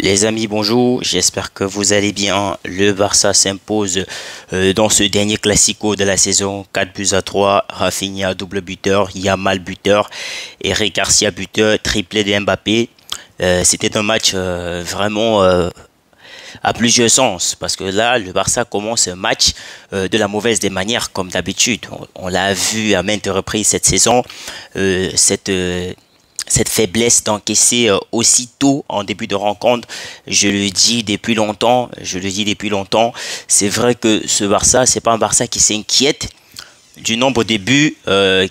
Les amis, bonjour, j'espère que vous allez bien. Le Barça s'impose dans ce dernier classico de la saison, 4 buts à 3, Rafinha double buteur, Yamal buteur, Eric Garcia buteur, triplé de Mbappé. C'était un match vraiment à plusieurs sens, parce que là, le Barça commence un match de la mauvaise des manières, comme d'habitude. On l'a vu à maintes reprises cette saison, cette faiblesse d'encaisser aussitôt en début de rencontre. Je le dis depuis longtemps. C'est vrai que ce Barça, c'est pas un Barça qui s'inquiète du nombre de buts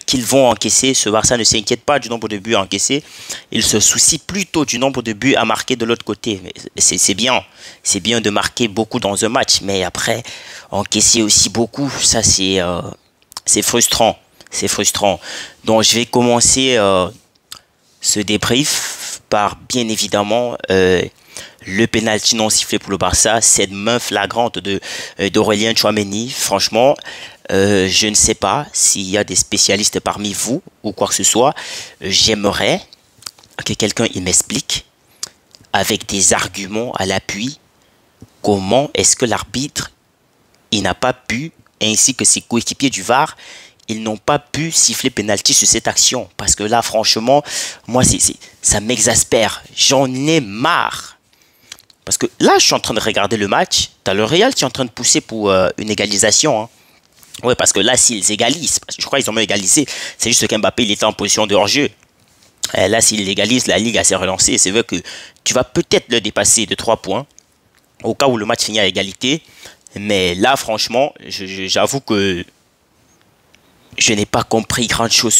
qu'ils vont encaisser. Ce Barça ne s'inquiète pas du nombre de buts à encaisser. Il se soucie plutôt du nombre de buts à marquer de l'autre côté. C'est bien. C'est bien de marquer beaucoup dans un match. Mais après, encaisser aussi beaucoup, ça c'est frustrant. C'est frustrant. Donc je vais commencer ce débrief par bien évidemment le pénalty non sifflé pour le Barça, cette main flagrante d'Aurélien Tchouaméni. Franchement, je ne sais pas s'il y a des spécialistes parmi vous ou quoi que ce soit. J'aimerais que quelqu'un m'explique avec des arguments à l'appui comment est-ce que l'arbitre il n'a pas pu, ainsi que ses coéquipiers du VAR, ils n'ont pas pu siffler pénalty sur cette action. Parce que là, franchement, moi, ça m'exaspère. J'en ai marre. Parce que là, je suis en train de regarder le match. Tu as le Real qui est en train de pousser pour une égalisation. Hein. Ouais, parce que là, s'ils égalisent, je crois qu'ils ont même égalisé. C'est juste qu'Mbappé, il était en position de hors-jeu. Là, s'ils égalisent, la Ligue a s'est relancée. C'est vrai que tu vas peut-être le dépasser de 3 points. Au cas où le match finit à égalité. Mais là, franchement, j'avoue que je n'ai pas compris grand chose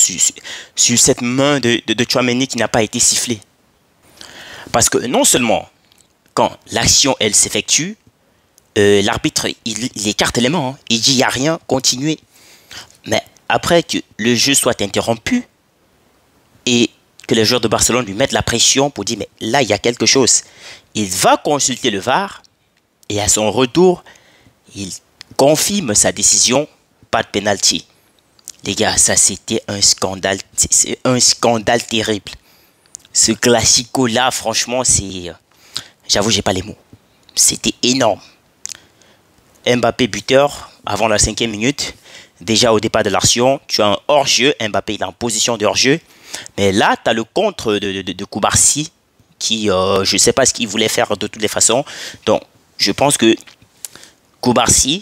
sur cette main de Tchouaméni qui n'a pas été sifflée. Parce que non seulement, quand l'action, elle s'effectue, l'arbitre, il écarte les mains. Hein. Il dit, il n'y a rien, continuez. Mais après que le jeu soit interrompu et que les joueurs de Barcelone lui mettent la pression pour dire, mais là, il y a quelque chose. Il va consulter le VAR et à son retour, il confirme sa décision, pas de penalty. Les gars, ça c'était un scandale, c'est un scandale terrible. Ce classico-là, franchement, c'est... J'avoue, j'ai pas les mots. C'était énorme. Mbappé buteur, avant la 5e minute. Déjà au départ de l'action, tu as un hors-jeu. Mbappé il est en position de hors-jeu. Mais là, tu as le contre de Koubarsi, qui, je ne sais pas ce qu'il voulait faire de toutes les façons. Donc, je pense que Koubarsi...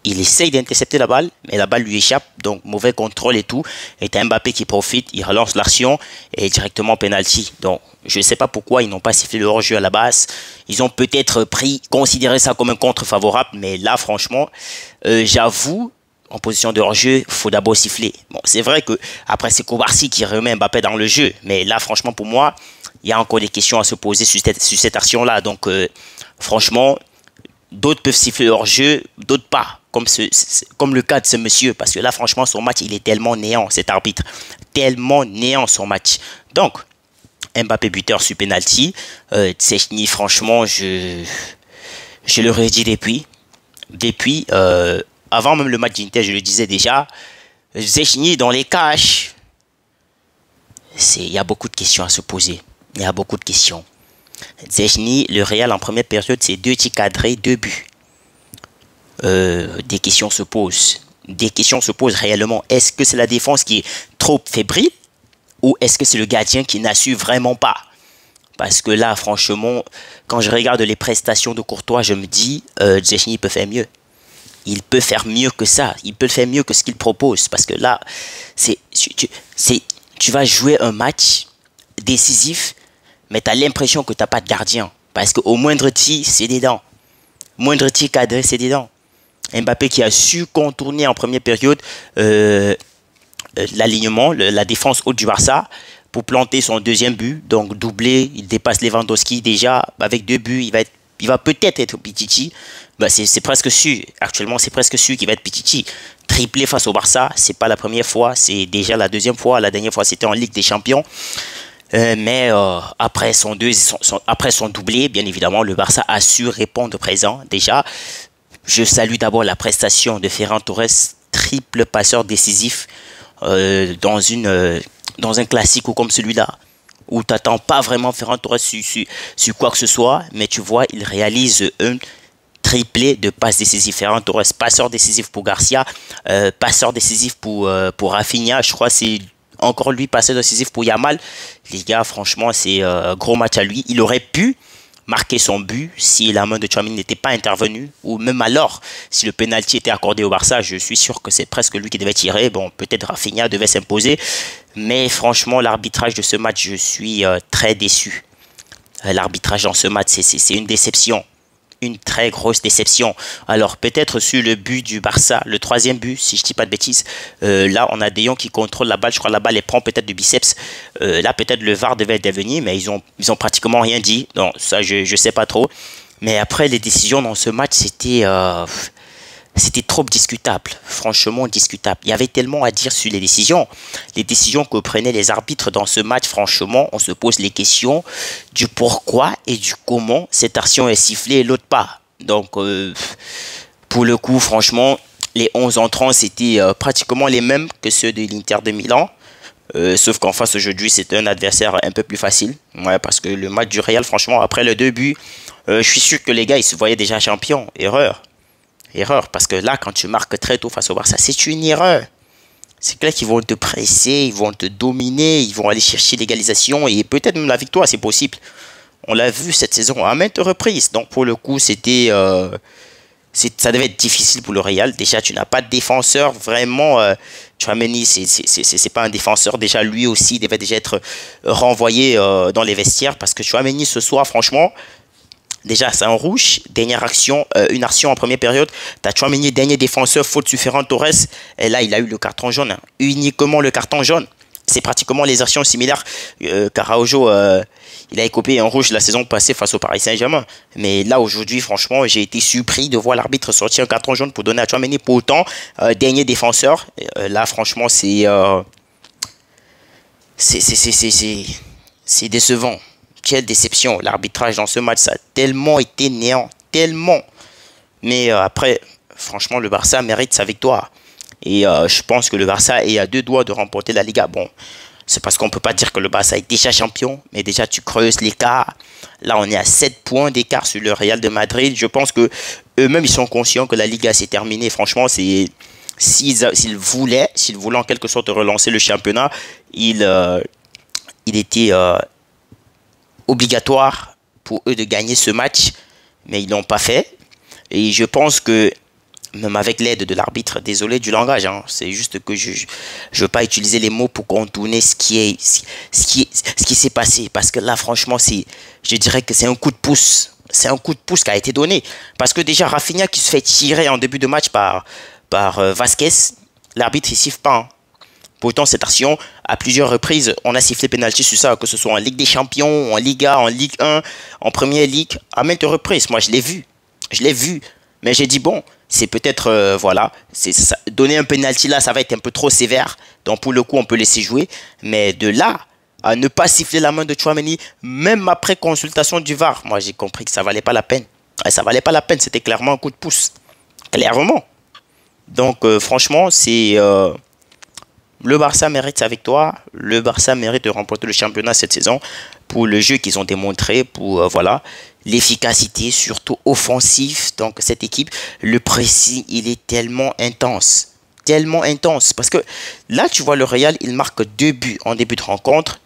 il essaye d'intercepter la balle, mais la balle lui échappe, donc mauvais contrôle et tout. Et t'as Mbappé qui profite, il relance l'action et directement penalty. Donc je ne sais pas pourquoi ils n'ont pas sifflé le hors-jeu à la base. Ils ont peut-être considéré ça comme un contre favorable, mais là franchement, j'avoue, en position de hors-jeu, il faut d'abord siffler. Bon, c'est vrai que après c'est Koubarsi qui remet Mbappé dans le jeu, mais là franchement pour moi, il y a encore des questions à se poser sur cette action-là. Donc franchement, d'autres peuvent siffler hors-jeu, d'autres pas. Comme le cas de ce monsieur. Parce que là, franchement, son match, il est tellement néant, cet arbitre. Tellement néant, son match. Donc, Mbappé buteur sur penalty. Szczęsny, franchement, je le redis depuis. Avant même le match d'Inter, je le disais déjà. Szczęsny dans les caches. Il y a beaucoup de questions à se poser. Il y a beaucoup de questions. Szczęsny, le Real en première période, c'est 2 tirs cadrés, 2 buts. Des questions se posent. Des questions se posent réellement. Est-ce que c'est la défense qui est trop fébrile ou est-ce que c'est le gardien qui n'assure vraiment pas? Parce que là, franchement, quand je regarde les prestations de Courtois, je me dis, Szczęsny peut faire mieux. Il peut faire mieux que ça. Il peut faire mieux que ce qu'il propose. Parce que là, tu vas jouer un match décisif, mais tu as l'impression que tu n'as pas de gardien. Parce qu'au moindre tir, c'est dedans. Moindre tir cadré, c'est dedans. Mbappé qui a su contourner en première période l'alignement, la défense haute du Barça pour planter son deuxième but. Donc doublé, il dépasse Lewandowski déjà. Avec 2 buts, il va peut-être être Pichichi. Ben, c'est presque sûr. Actuellement, c'est presque sûr qu'il va être Pichichi. Triplé face au Barça, c'est pas la première fois, c'est déjà la deuxième fois. La dernière fois, c'était en Ligue des Champions. Mais après son doublé, bien évidemment, le Barça a su répondre présent. Déjà, je salue d'abord la prestation de Ferran Torres, triple passeur décisif dans un classique comme celui-là. où tu n'attends pas vraiment Ferran Torres sur quoi que ce soit, mais tu vois, il réalise un triplé de passes décisives. Ferran Torres, passeur décisif pour Garcia, passeur décisif pour Rafinha, je crois que c'est encore lui passeur décisif pour Yamal. Les gars, franchement, c'est gros match à lui. Il aurait pu marquer son but si la main de Tchouaméni n'était pas intervenue, ou même alors si le penalty était accordé au Barça. Je suis sûr que c'est presque lui qui devait tirer. Bon, peut-être Rafinha devait s'imposer, mais franchement l'arbitrage de ce match, je suis très déçu. L'arbitrage dans ce match, c'est une déception, une très grosse déception. Alors peut-être sur le but du Barça, le troisième but, si je dis pas de bêtises, là on a De Jong qui contrôle la balle, je crois que la balle elle prend peut-être du biceps. Là peut-être le VAR devait intervenir, mais ils ont pratiquement rien dit. Donc ça je sais pas trop. Mais après les décisions dans ce match, c'était trop discutable, franchement discutable. Il y avait tellement à dire sur les décisions que prenaient les arbitres dans ce match. Franchement, on se pose les questions du pourquoi et du comment cette action est sifflée et l'autre pas. Donc, pour le coup, franchement, les 11 entrants, c'était pratiquement les mêmes que ceux de l'Inter de Milan. Sauf qu'en face aujourd'hui, c'était un adversaire un peu plus facile. Ouais, parce que le match du Real, franchement, après le 2 buts, je suis sûr que les gars, ils se voyaient déjà champions. Erreur, parce que là, quand tu marques très tôt face au Barça, c'est une erreur. C'est clair qu'ils vont te presser, ils vont te dominer, ils vont aller chercher l'égalisation et peut-être même la victoire, c'est possible. On l'a vu cette saison à maintes reprises. Donc pour le coup, ça devait être difficile pour le Real. Déjà, tu n'as pas de défenseur vraiment. Tchouaméni, c'est pas un défenseur. Déjà, lui aussi, il devait déjà être renvoyé dans les vestiaires parce que Tchouaméni ce soir, franchement. Déjà, c'est un rouge. Dernière action, une action en première période. T'as Tchouaméni, dernier défenseur, faute sur Ferran Torres. Et là, il a eu le carton jaune. Hein. Uniquement le carton jaune. C'est pratiquement les actions similaires. Araujo, il a écopé un rouge la saison passée face au Paris Saint-Germain. Mais là, aujourd'hui, franchement, j'ai été surpris de voir l'arbitre sortir un carton jaune pour donner à Tchouaméni. Pour autant, dernier défenseur. Là, franchement, c'est décevant. Quelle déception. L'arbitrage dans ce match, ça a tellement été néant. Tellement. Mais après, franchement, le Barça mérite sa victoire. Et je pense que le Barça est à 2 doigts de remporter la Liga. Bon, c'est parce qu'on ne peut pas dire que le Barça est déjà champion. Mais déjà, tu creuses l'écart. Là, on est à 7 points d'écart sur le Real de Madrid. Je pense que eux-mêmes, ils sont conscients que la Liga s'est terminée. Franchement, s'ils voulaient en quelque sorte relancer le championnat, il était obligatoire pour eux de gagner ce match, mais ils l'ont pas fait. Et je pense que même avec l'aide de l'arbitre, désolé du langage, hein, c'est juste que je veux pas utiliser les mots pour contourner ce qui s'est passé, parce que là franchement je dirais que c'est un coup de pouce, qui a été donné, parce que déjà Rafinha qui se fait tirer en début de match par Vasquez, l'arbitre il siffle pas. Hein. Pourtant, cette action, à plusieurs reprises, on a sifflé pénalty sur ça, que ce soit en Ligue des Champions, en Liga, en Ligue 1, en Première Ligue, à maintes reprises. Moi, je l'ai vu. Mais j'ai dit, bon, c'est peut-être, voilà, donner un pénalty là, ça va être un peu trop sévère. Donc, pour le coup, on peut laisser jouer. Mais de là à ne pas siffler la main de Tchouaméni, même après consultation du VAR, moi, j'ai compris que ça valait pas la peine. Ça valait pas la peine, c'était clairement un coup de pouce. Clairement. Donc, franchement, c'est... Le Barça mérite sa victoire. Le Barça mérite de remporter le championnat cette saison pour le jeu qu'ils ont démontré, pour voilà, l'efficacité, surtout offensif. Donc cette équipe, le pressing, il est tellement intense. Tellement intense. Parce que là, tu vois, le Real, il marque 2 buts en début de rencontre.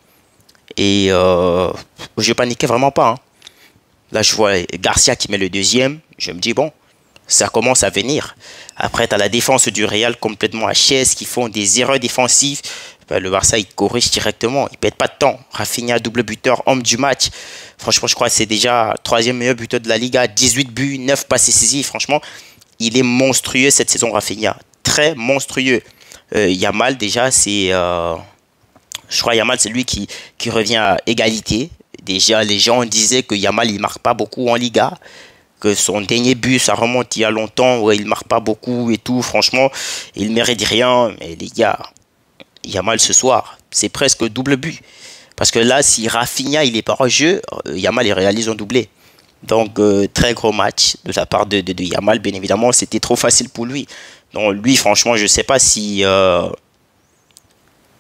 Et je paniquais vraiment pas. Hein. Là, je vois Garcia qui met le deuxième. Je me dis, bon, ça commence à venir. Après, tu as la défense du Real complètement à chaise, qui font des erreurs défensives. Ben, le Barça, il corrige directement. Il ne perd pas de temps. Rafinha, double buteur, homme du match. Franchement, je crois que c'est déjà 3e meilleur buteur de la Liga. 18 buts, 9 passes décisives. Franchement, il est monstrueux cette saison, Rafinha. Très monstrueux. Yamal, déjà, c'est... je crois Yamal, c'est lui qui revient à égalité. Déjà, les gens disaient que Yamal, il ne marque pas beaucoup en Liga. Que son dernier but, ça remonte il y a longtemps, où il ne marque pas beaucoup et tout. Franchement, il ne mérite rien. Mais les gars, Yamal ce soir, c'est presque double but. Parce que là, si Rafinha, il est pas en jeu, Yamal, il réalise un doublé. Donc, très gros match de la part de Yamal. Bien évidemment, c'était trop facile pour lui. Donc, lui, franchement, je ne sais pas si... je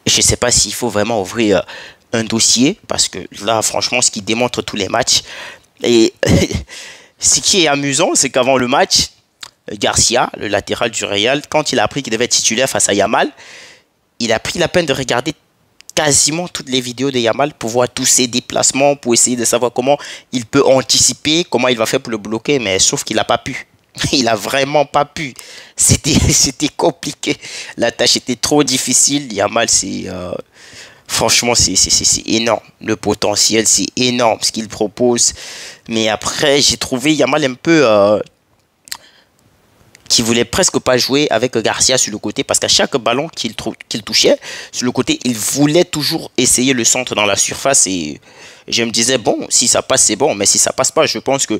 sais pas s'il faut vraiment ouvrir un dossier, parce que là, franchement, ce qui démontre tous les matchs. Et ce qui est amusant, c'est qu'avant le match, Garcia, le latéral du Real, quand il a appris qu'il devait être titulaire face à Yamal, il a pris la peine de regarder quasiment toutes les vidéos de Yamal pour voir tous ses déplacements, pour essayer de savoir comment il peut anticiper, comment il va faire pour le bloquer, mais sauf qu'il n'a pas pu. Il a vraiment pas pu. C'était compliqué. La tâche était trop difficile. Yamal, franchement, c'est énorme. Le potentiel, c'est énorme ce qu'il propose. Mais après, j'ai trouvé Yamal un peu qui voulait presque pas jouer avec Garcia sur le côté, parce qu'à chaque ballon qu'il touchait sur le côté, il voulait toujours essayer le centre dans la surface, et je me disais bon, si ça passe c'est bon, mais si ça passe pas, je pense que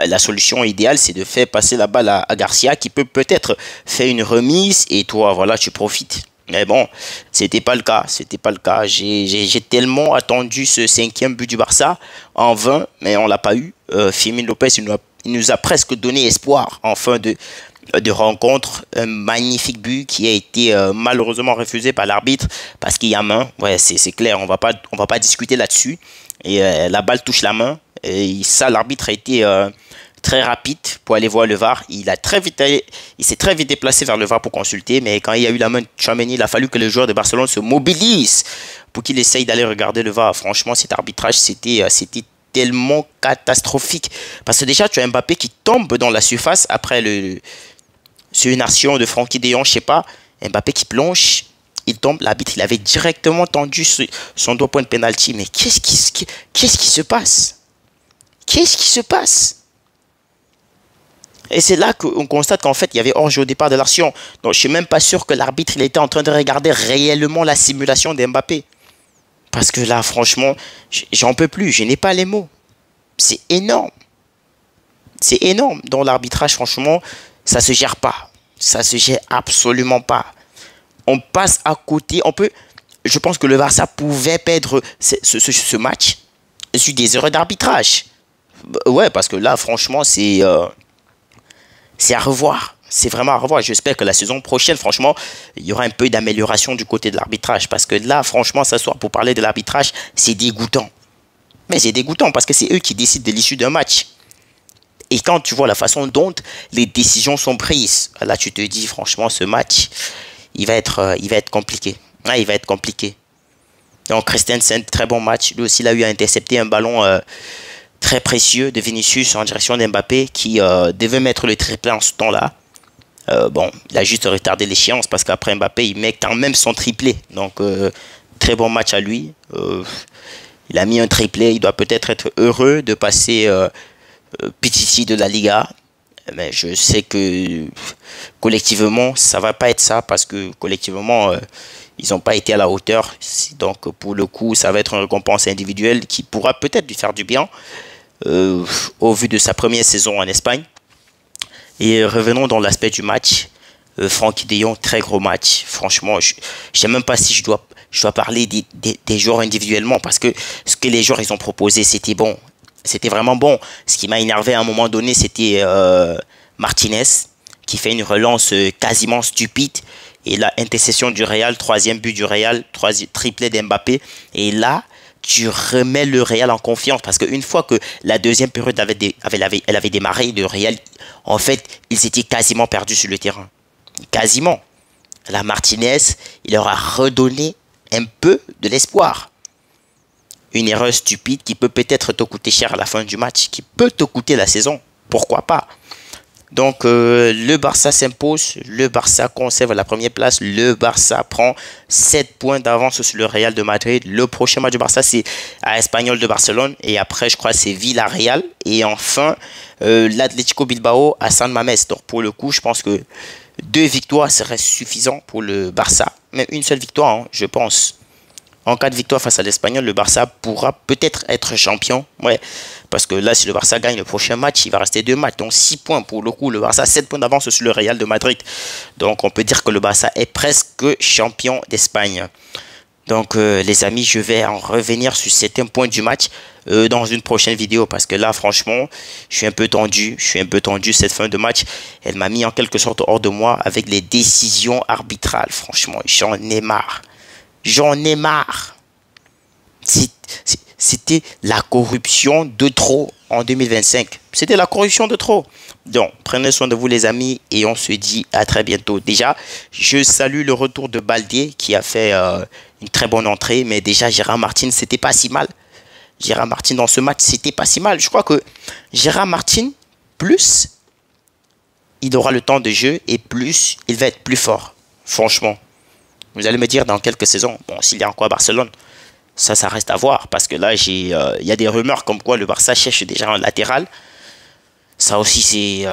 la solution idéale c'est de faire passer la balle à Garcia, qui peut-être faire une remise et toi voilà, tu profites. Mais bon, c'était pas le cas, j'ai tellement attendu ce 5e but du Barça en vain, mais on l'a pas eu. Firmín Lopez, il nous a presque donné espoir en fin de rencontre. Un magnifique but qui a été malheureusement refusé par l'arbitre parce qu'il y a main. Ouais, c'est clair, on va pas discuter là-dessus. Et la balle touche la main. Et ça, l'arbitre a été très rapide pour aller voir le VAR. Il s'est très vite déplacé vers le VAR pour consulter. Mais quand il y a eu la main de Tchouaméni, il a fallu que le joueur de Barcelone se mobilise pour qu'il essaye d'aller regarder le VAR. Franchement, cet arbitrage, c'était tellement catastrophique. Parce que déjà, tu as Mbappé qui tombe dans la surface après sur une action de Frenkie de Jong, je sais pas. Mbappé qui plonge, il tombe. L'arbitre, il avait directement tendu son doigt point de penalty. Mais qu'est-ce qui se passe? Qu'est-ce qui se passe? Et c'est là qu'on constate qu'en fait, il y avait hors-jeu au départ de l'action. Donc, je suis même pas sûr que l'arbitre, il était en train de regarder réellement la simulation d'Mbappé. Parce que là, franchement, j'en peux plus. Je n'ai pas les mots. C'est énorme. C'est énorme. Dans l'arbitrage, franchement, ça se gère pas. Ça se gère absolument pas. On passe à côté. Je pense que le Barça pouvait perdre ce match sur des erreurs d'arbitrage. Ouais, parce que là, franchement, c'est à revoir. C'est vraiment à revoir. J'espère que la saison prochaine, franchement, il y aura un peu d'amélioration du côté de l'arbitrage. Parce que là, franchement, s'asseoir pour parler de l'arbitrage, c'est dégoûtant. Mais c'est dégoûtant parce que c'est eux qui décident de l'issue d'un match. Et quand tu vois la façon dont les décisions sont prises, là, tu te dis, franchement, ce match, il va être compliqué. Ouais, il va être compliqué. Donc, Christensen, très bon match. Lui aussi, il a eu à intercepter un ballon très précieux de Vinicius en direction d'Mbappé qui devait mettre le triplé en ce temps-là. Bon, il a juste retardé l'échéance parce qu'après Mbappé, il met quand même son triplé. Donc, très bon match à lui. Il a mis un triplé. Il doit peut-être être heureux de passer Pichichi de la Liga. Mais je sais que collectivement, ça va pas être ça parce que collectivement, ils n'ont pas été à la hauteur. Donc, pour le coup, ça va être une récompense individuelle qui pourra peut-être lui faire du bien au vu de sa première saison en Espagne. Et revenons dans l'aspect du match. Frenkie de Jong, très gros match. Franchement, je ne sais même pas si je dois parler des joueurs individuellement parce que ce que les joueurs ils ont proposé, c'était bon. C'était vraiment bon. Ce qui m'a énervé à un moment donné, c'était Martinez qui fait une relance quasiment stupide. Et là, intercession du Real, 3e but du Real, triplé d'Mbappé. Et là, tu remets le Real en confiance parce qu'une fois que la deuxième période elle avait démarré, le Real, en fait, ils étaient quasiment perdus sur le terrain. Quasiment. La Martinez, il leur a redonné un peu de l'espoir. Une erreur stupide qui peut peut-être te coûter cher à la fin du match, qui peut te coûter la saison. Pourquoi pas? Donc, le Barça s'impose, le Barça conserve la première place, le Barça prend 7 points d'avance sur le Real de Madrid. Le prochain match du Barça, c'est à Espanyol de Barcelone. Et après, je crois, c'est Villarreal. Et enfin, l'Atlético Bilbao à San Mamés. Donc, pour le coup, je pense que 2 victoires seraient suffisantes pour le Barça. Même une seule victoire, hein, je pense. En cas de victoire face à l'Espagnol, le Barça pourra peut-être être champion. Ouais, parce que là, si le Barça gagne le prochain match, il va rester 2 matchs. Donc 6 points pour le coup. Le Barça a 7 points d'avance sur le Real de Madrid. Donc on peut dire que le Barça est presque champion d'Espagne. Donc les amis, je vais en revenir sur certains points du match dans une prochaine vidéo. Parce que là, franchement, je suis un peu tendu. Cette fin de match. Elle m'a mis en quelque sorte hors de moi avec les décisions arbitrales. Franchement, j'en ai marre. J'en ai marre. C'était la corruption de trop en 2025. C'était la corruption de trop. Donc, prenez soin de vous les amis et on se dit à très bientôt. Déjà, je salue le retour de Baldé qui a fait une très bonne entrée. Mais déjà, Gérard Martin, c'était pas si mal. Gérard Martin dans ce match, c'était pas si mal. Je crois que Gérard Martin, plus il aura le temps de jeu et plus il va être plus fort. Franchement. Vous allez me dire dans quelques saisons, bon, s'il est encore à Barcelone, ça reste à voir. Parce que là, il y a des rumeurs comme quoi le Barça cherche déjà un latéral. Ça aussi,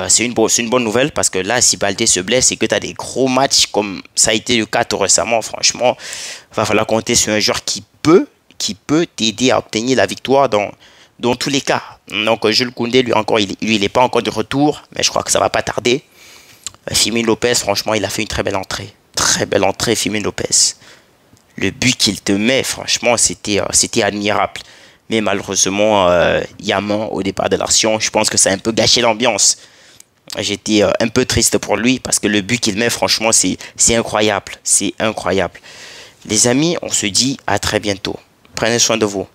c'est une bonne nouvelle. Parce que là, si Baldé se blesse et que tu as des gros matchs comme ça a été le cas tout récemment, franchement, il va falloir compter sur un joueur qui peut t'aider à obtenir la victoire dans tous les cas. Donc, Jules Koundé, lui, encore, il n'est pas encore de retour. Mais je crois que ça ne va pas tarder. Firmino Lopez, franchement, il a fait une très belle entrée. Très belle entrée, Firmino Lopez. Le but qu'il te met, franchement, c'était admirable. Mais malheureusement, il y a main au départ de l'action. Je pense que ça a un peu gâché l'ambiance. J'étais un peu triste pour lui parce que le but qu'il met, franchement, c'est incroyable. C'est incroyable. Les amis, on se dit à très bientôt. Prenez soin de vous.